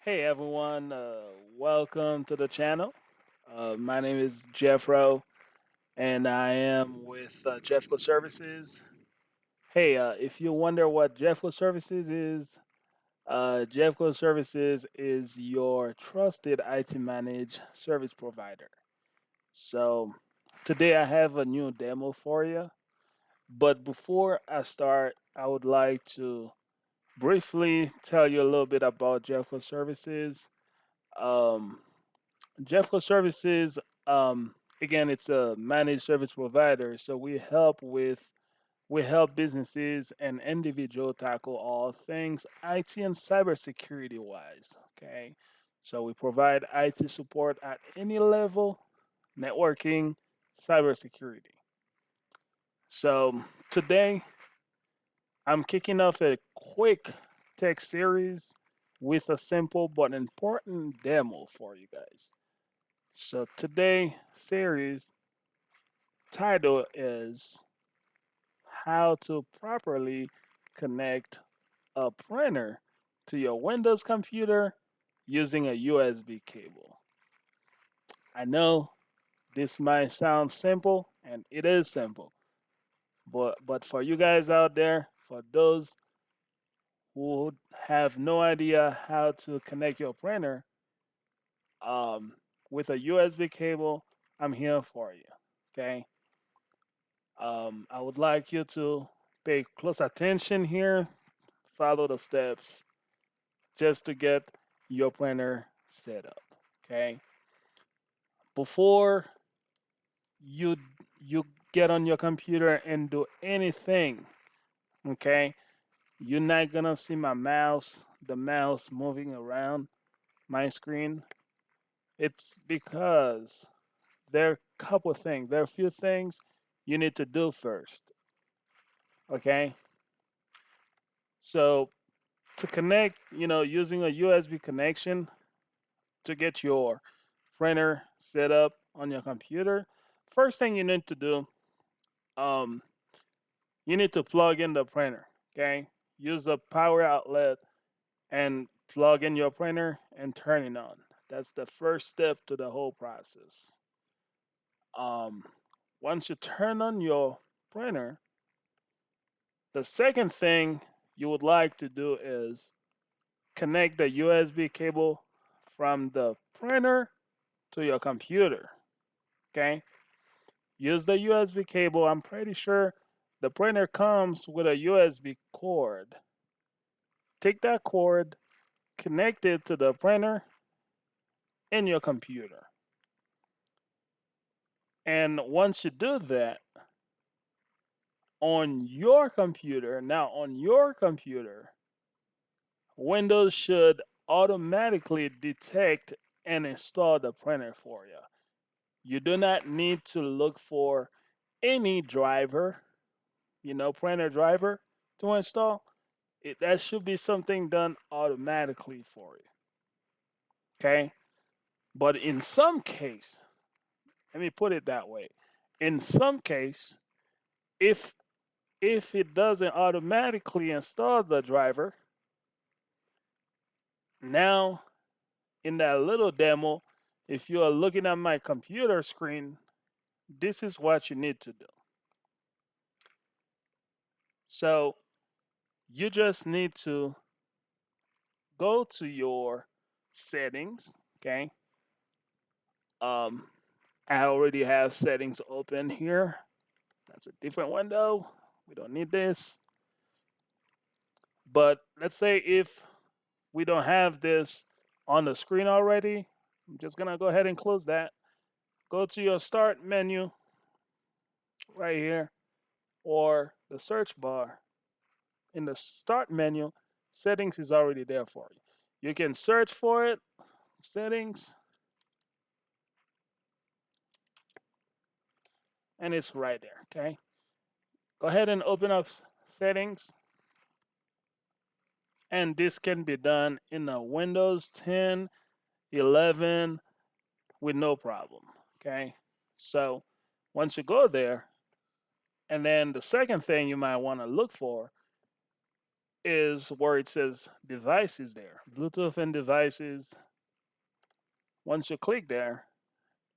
Hey everyone, welcome to the channel. My name is Jeffro, and I am with Jeffco Services. Hey, if you wonder what Jeffco Services is, Jeffco Services is your trusted IT managed service provider. So today I have a new demo for you. But before I start, I would like to briefly tell you a little bit about Jeffco Services. Um, Jeffco Services, um, again, it's a managed service provider. So we help businesses and individual tackle all things IT and cybersecurity wise. Okay, so we provide IT support at any level, networking, cybersecurity. So today I'm kicking off a quick tech series with a simple but important demo for you guys. So today series title is how to properly connect a printer to your Windows computer using a USB cable. I know this might sound simple and it is simple, but for you guys out there, for those who have no idea how to connect your printer um, with a USB cable, I'm here for you. Okay. I would like you to pay close attention here, follow the steps just to get your printer set up. Okay. Before you you get on your computer and do anything, okay, you're not gonna see the mouse moving around my screen. It's because there are a couple of things. There are a few things you need to do first. Okay. So to connect, using a USB connection to get your printer set up on your computer, first thing you need to do, um, you need to plug in the printer. Okay, use the power outlet and plug in your printer and turn it on. That's the first step to the whole process. Um, Once you turn on your printer, the second thing you would like to do is connect the USB cable from the printer to your computer. Okay, use the USB cable. I'm pretty sure the printer comes with a USB cord. Take that cord, connect it to the printer in your computer. And once you do that, on your computer, Windows should automatically detect and install the printer for you. You do not need to look for any driver, printer driver to install. That should be something done automatically for you. Okay. But in some case, let me put it that way. In some case, if if it doesn't automatically install the driver, now in that little demo, if you are looking at my computer screen, this is what you need to do. So you just need to go to your settings. Okay. Um, I already have settings open here. That's a different window. We don't need this. But let's say if we don't have this on the screen already, I'm just gonna go ahead and close that. Go to your start menu right here or the search bar. In the start menu, settings is already there for you. You can search for it, settings, and it's right there. Okay. Go ahead and open up settings, and this can be done in a Windows 10, 11 with no problem. Okay. So once you go there, and then the second thing you might want to look for is where it says devices there, Bluetooth and devices. Once you click there,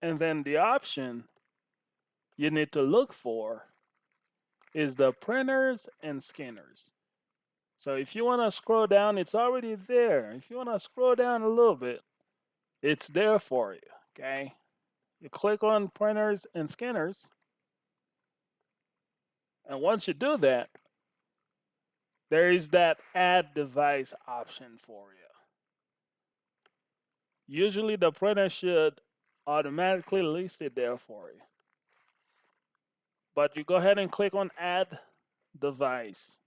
and then the option you need to look for is the printers and scanners. So if you want to scroll down, it's already there. If you want to scroll down a little bit, it's there for you. Okay. You click on printers and scanners. And once you do that, there is that add device option for you. Usually the printer should automatically list it there for you. But you go ahead and click on add device.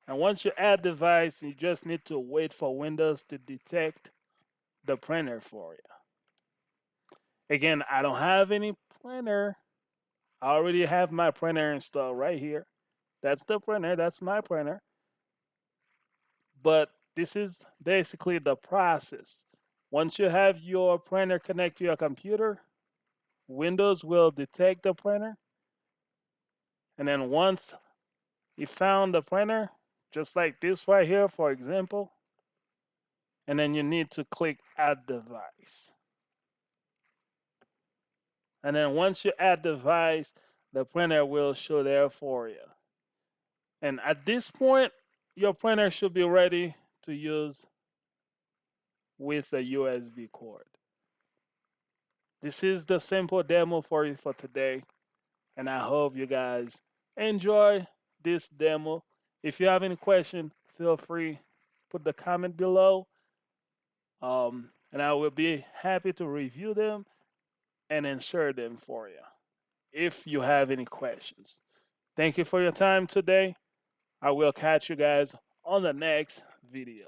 And once you add device, you just need to wait for Windows to detect the printer for you. Again, I don't have any printer. I already have my printer installed right here. That's the printer, that's my printer. But this is basically the process. Once you have your printer connect to your computer, Windows will detect the printer. And then once you found the printer, just like this right here, for example, and then you need to click add device. And then once you add device, the printer will show there for you. And at this point, your printer should be ready to use with a USB cord. This is the simple demo for you for today. And I hope you guys enjoy this demo. If you have any question, feel free put the comment below. And I will be happy to review them and answer them for you if you have any questions. Thank you for your time today. I will catch you guys on the next video.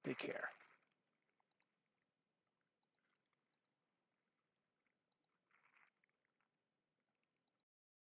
Take care.